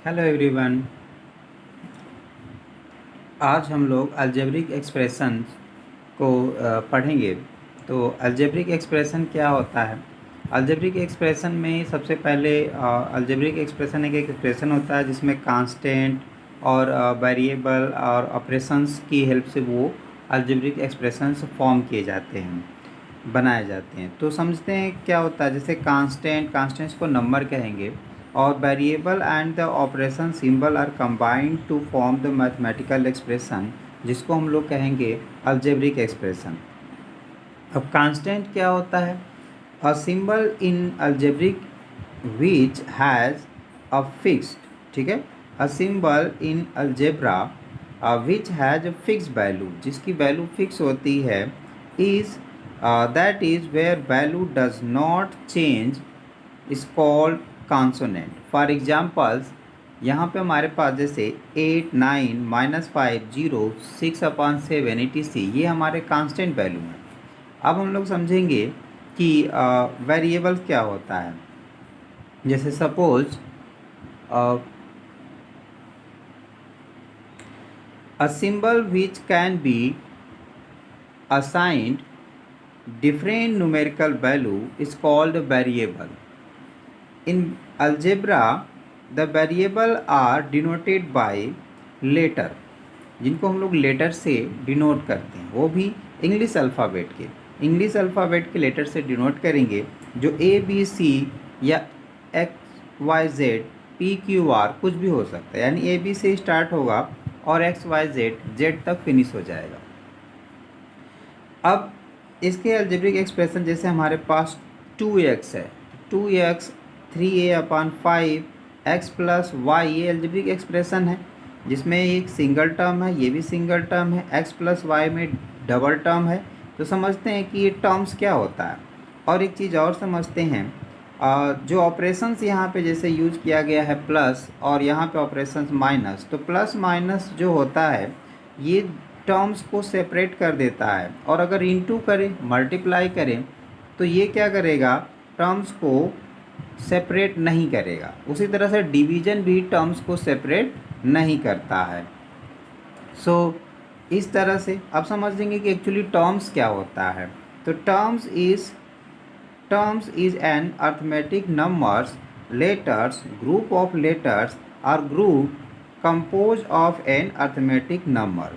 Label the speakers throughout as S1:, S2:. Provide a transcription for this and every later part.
S1: Hello everyone. आज हम लोग अलजेब्रिक एक्सप्रेशन को पढ़ेंगे। तो अलजेब्रिक एक्सप्रेशन क्या होता है? अलजेब्रिक एक्सप्रेशन में सबसे पहले अलजेब्रिक एक्सप्रेशन एक एक्सप्रेशन होता है जिसमें कांस्टेंट और वेरिएबल और ऑपरेशंस की हेल्प से वो अलजेब्रिक एक्सप्रेशंस फॉर्म किए जाते हैं, बनाए जाते हैं। तो समझते हैं क्या होता है। जैसे कांस्टेंट्स को नंबर कहेंगे, और variable and the operation symbol are combined to form the mathematical expression, जिसको हम लोग कहेंगे अलजेब्रिक एक्सप्रेशन। अब कांस्टेंट क्या होता है? A symbol in algebraic which has a fixed, ठीक है, a symbol in algebra which has a fix value, जिसकी वैल्यू फिक्स होती है, is that is where value does not change is called consonant. For examples, यहाँ पे हमारे पास जैसे 8, 9, -5, 0, 6/7 etc, ये हमारे कांस्टेंट वैल्यू हैं। अब हम लोग समझेंगे कि वेरिएबल क्या होता है। जैसे suppose a symbol which can be assigned different numerical value is called a variable. In algebra, the variable are denoted by letter, जिनको हम लोग लेटर से डिनोट करते हैं, वो भी इंग्लिश अल्फ़ाबेट के लेटर से डिनोट करेंगे, जो ABC या XYZ PQR कुछ भी हो सकता है। यानी AB से स्टार्ट होगा और XYZ Z तक फिनिश हो जाएगा। अब इसके अलजेब्रिक एक्सप्रेशन, जैसे हमारे पास 2x है, 2x 3a/5 x + y, ये अलजेब्रिक एक्सप्रेशन है जिसमें एक सिंगल टर्म है, ये भी सिंगल टर्म है, x + y में डबल टर्म है। तो समझते हैं कि ये टर्म्स क्या होता है। और एक चीज़ और समझते हैं, जो ऑपरेशंस यहाँ पे जैसे यूज किया गया है प्लस, और यहाँ पे ऑपरेशंस माइनस, तो प्लस माइनस जो होता है ये टर्म्स को सेपरेट कर देता है, और अगर इनटू करें, मल्टीप्लाई करें, तो ये क्या करेगा, टर्म्स को सेपरेट नहीं करेगा। उसी तरह से डिवीजन भी टर्म्स को सेपरेट नहीं करता है। इस तरह से अब समझ लेंगे कि एक्चुअली टर्म्स क्या होता है। तो terms is an arithmetic numbers, letters, group of letters और group compose of an arithmetic number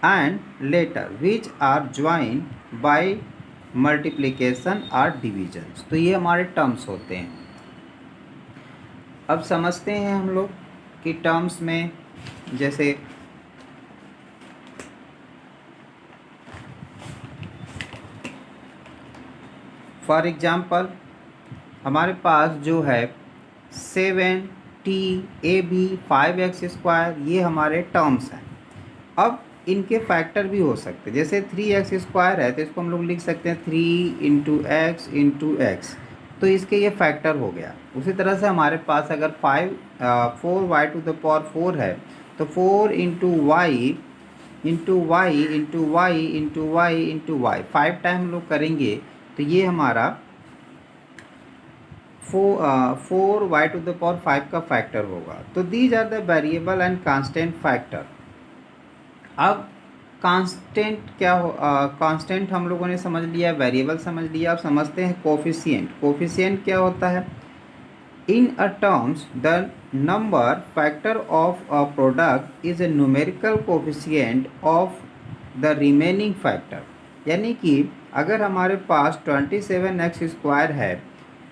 S1: and letter which are join by multiplication और डिविजन्स। तो ये हमारे टर्म्स होते हैं। अब समझते हैं हम लोग कि टर्म्स में जैसे फॉर एग्जांपल हमारे पास जो है 7TAB 5x², ये हमारे टर्म्स हैं। अब इनके फैक्टर भी हो सकते हैं। जैसे 3x² है तो इसको हम लोग लिख सकते हैं 3 × x × x, तो इसके ये फैक्टर हो गया। उसी तरह से हमारे पास अगर 4y⁴ है तो 4 × y × y × y × y × y 5 time हम लोग करेंगे, तो ये हमारा 4y⁵ का फैक्टर होगा। तो these are the variable and constant factor. अब कांस्टेंट क्या हो, कांस्टेंट हम लोगों ने समझ लिया, वेरिएबल समझ लिया। अब समझते हैं कोफिशिएंट। कोफिशिएंट क्या होता है? In a terms the number factor of a product is a numerical coefficient of the remaining factor. यानी कि अगर हमारे पास 27x² है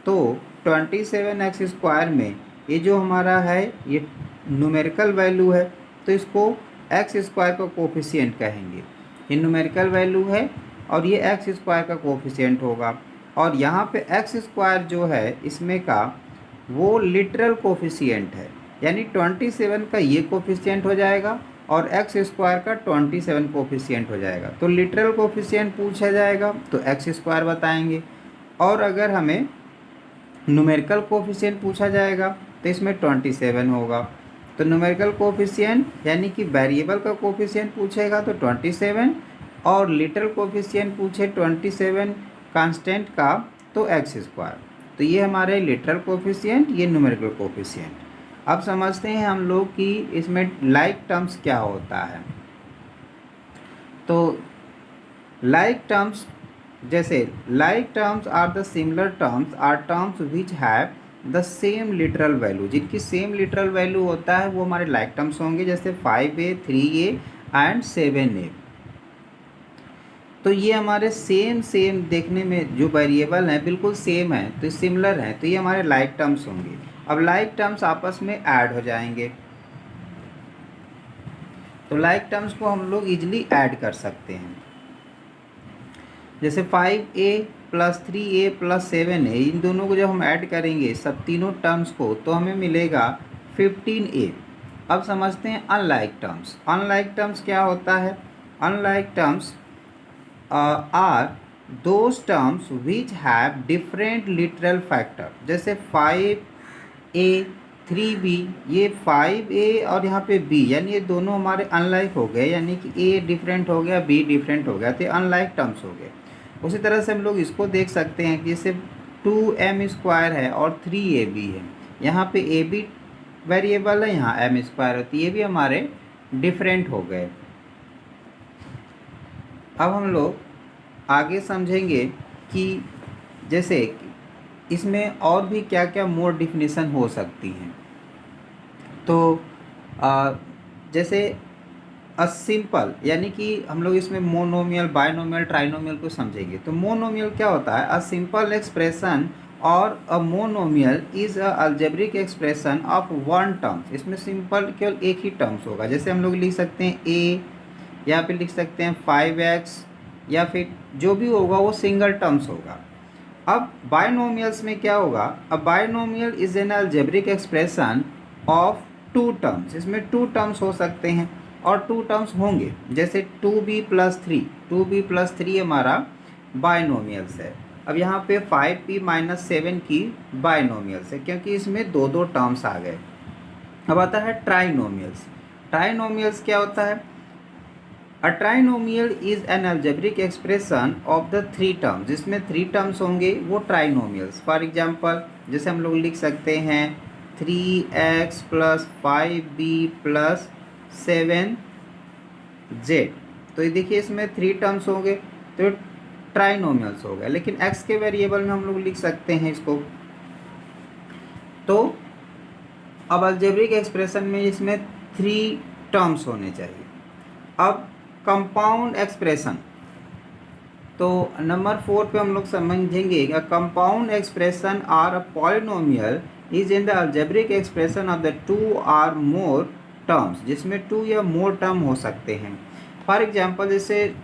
S1: तो 27x² में ये जो हमारा है ये न्यूमेरिकल वैल्यू है, तो इसको x² का कोफिशिएंट कहेंगे। ये न्यूमेरिकल वैल्यू है और ये x² का कोफिशिएंट होगा। और यहाँ पे x² जो है इसमें का वो लिटरल कोफिशिएंट है, यानी 27 का ये कोफिशिएंट हो जाएगा और x² का 27 कोफिशिएंट हो जाएगा। तो लिटरल कोफिशिएंट पूछा जाएगा तो x² बताएंगे, और अगर हमें न्यूमेरिकल कोफिशिएंट पूछा जाएगा तो इसमें 27 होगा। तो न्यूमेरिकल कोफिशिएंट यानी कि वेरिएबल का कोफिशिएंट पूछेगा तो 27, और लिटरल कोफिशिएंट पूछे 27 कांस्टेंट का तो x²। तो ये हमारे लिटरल कोफिशिएंट, ये न्यूमेरिकल कोफिशिएंट। अब समझते हैं हम लोग कि इसमें लाइक टर्म्स क्या होता है। तो लाइक टर्म्स, जैसे like terms are the similar terms are terms which have the same literal value. जिनकी सेम लिटरल वैल्यू होता है वो हमारे लाइक टर्म्स होंगे, जैसे 5a 3a एंड 7a। तो ये हमारे सेम देखने में जो वेरिएबल हैं बिल्कुल सेम है, तो सिमिलर हैं, तो ये हमारे लाइक टर्म्स होंगे। अब लाइक टर्म्स आपस में ऐड हो जाएंगे, तो लाइक टर्म्स को हम लोग इजीली ऐड कर सकते हैं। जैसे 5a plus 3a plus 7a, इन दोनों को जब हम ऐड करेंगे सब तीनों टर्म्स को, तो हमें मिलेगा 15a। अब समझते हैं अनलाइक टर्म्स। अनलाइक टर्म्स क्या होता है? Unlike terms are those terms which have different literal factor. जैसे 5a 3b, ये 5a और यहाँ पे b, यानी ये दोनों हमारे अनलाइक हो गए, यानी कि a डिफरेंट हो गया, b डिफरेंट हो गया, तो अनलाइक टर्म्स हो गए। उसी तरह से हम लोग इसको देख सकते हैं कि जैसे 2m² है और 3ab है, यहाँ पे ab वेरिएबल है, यहाँ m² है, तो ये भी हमारे डिफरेंट हो गए। अब हम लोग आगे समझेंगे कि जैसे इसमें और भी क्या क्या मोर डिफिनीसन हो सकती हैं। तो जैसे अ सिंपल, यानी कि हम लोग इसमें मोनोमियल, बायनोमियल, ट्राइनोमियल को समझेंगे। तो मोनोमियल क्या होता है? अ सिंपल एक्सप्रेशन और a monomial is a algebraic expression of one terms. इसमें सिंपल केवल एक ही टर्म्स होगा। जैसे हम लोग लिख सकते हैं a, या फिर लिख सकते हैं 5x, या फिर जो भी होगा वो सिंगल टर्म्स होगा। अब बायनोमियल्स में क्या होगा? A binomial is an algebraic expression of two terms. इसमें टू टर्म्स हो सकते हैं और टू टर्म्स होंगे, जैसे 2b प्लस 3, 2b प्लस 3 हमारा बायनोमियल्स है। अब यहाँ पे 5p माइनस 7 की बायनोमियल्स है, क्योंकि इसमें दो दो टर्म्स आ गए। अब आता है ट्राइनोमियल्स। ट्राइनोमियल्स क्या होता है? A trinomial is an algebraic expression of the three terms। जिसमें थ्री टर्म्स होंगे वो ट्राइनोमियल्स। फॉर एग्जाम्पल जैसे हम लोग लिख सकते हैं 3x plus 5b plus 7z। तो ये देखिए इसमें थ्री टर्म्स होंगे, तो ट्राइनोमियल्स हो गए। लेकिन x के वेरिएबल में हम लोग लिख सकते हैं इसको। तो अब अलजेब्रिक एक्सप्रेशन में इसमें थ्री टर्म्स होने चाहिए। अब कंपाउंड एक्सप्रेशन, तो नंबर 4 पे हम लोग समझेंगे कि compound expression are a polynomial is in the algebraic expression of the two or more terms. जिसमें टू या मोर टर्म हो सकते हैं। फॉर एग्जांपल जैसे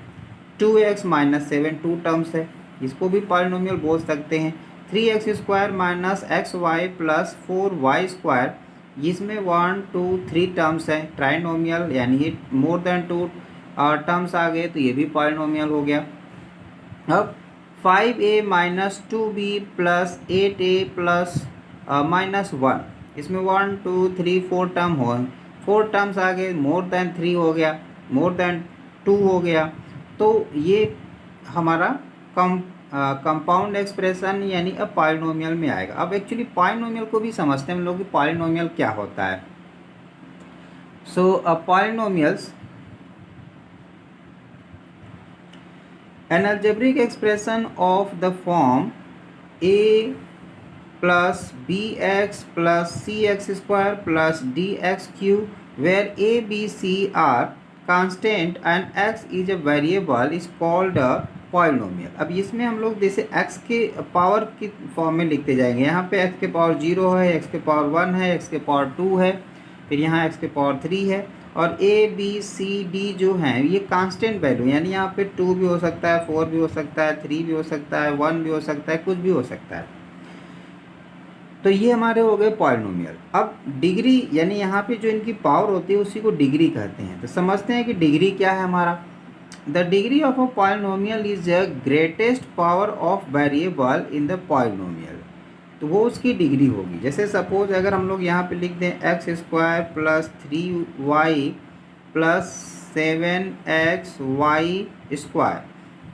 S1: 2x माइनस 7 टू टर्म्स है, इसको भी पॉलिनोमियल बोल सकते हैं। 3x² minus xy plus 4y², जिसमें 1 2 3 टर्म्स हैं, ट्राइनोमियल, यानी ये मोर देन टू टर्म्स आ गए, तो ये भी पॉलिनोमियल हो गया। अब 5a minus 2b plus 8a plus minus 1, इसमें 1 2 3 4 टर्म हो, 4 टर्म्स आ गए, मोर देन 3 हो गया, मोर देन 2 हो गया। तो ये हमारा कंपाउंड एक्सप्रेशन यानी अ पॉलिनोमियल में आएगा। अब एक्चुअली पॉलिनोमियल को भी समझते हैं हम लोग कि पॉलिनोमियल क्या होता है। सो अ polynomials an algebraic expression of the form a plus bx plus cx square plus dx cube, where a b c are constant and x is a variable is called a polynomial। अब इसमें हम लोग जैसे x के power की form में लिखते जाएंगे। यहाँ पे x के पावर 0 है, x के पावर 1 है, x के पावर 2 है, फिर यहाँ x के पावर 3 है, और a b c d जो हैं ये कांस्टेंट वैल्यू, यानी यहाँ पे 2 भी हो सकता है, 4 भी हो सकता है, 3 भी हो सकता है, 1 भी हो सकता है, कुछ भी हो सकता है। तो ये हमारे हो गए पॉलिनोमियल। अब डिग्री, यानी यहाँ पे जो इनकी पावर होती है उसी को डिग्री कहते हैं। तो समझते हैं कि डिग्री क्या है हमारा। The degree of a polynomial is the greatest power of variable in the polynomial. तो वो उसकी डिग्री होगी। जैसे सपोज अगर हम लोग यहाँ पे लिख दें x² plus 3y plus 7xy²,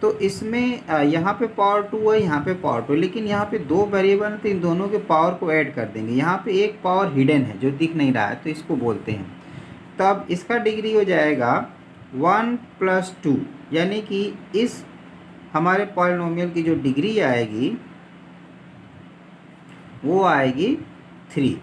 S1: तो इसमें यहाँ पे पावर 2 है, यहाँ पे पावर 2, लेकिन यहाँ पे दो वेरिएबल तो इन दोनों के पावर को ऐड कर देंगे। यहाँ पे एक पावर हिडन है जो दिख नहीं रहा है, तो इसको बोलते हैं। तब इसका डिग्री हो जाएगा 1 + 2, यानी कि इस हमारे पॉलिनोमियल की जो डिग्री आएगी वो आएगी 3।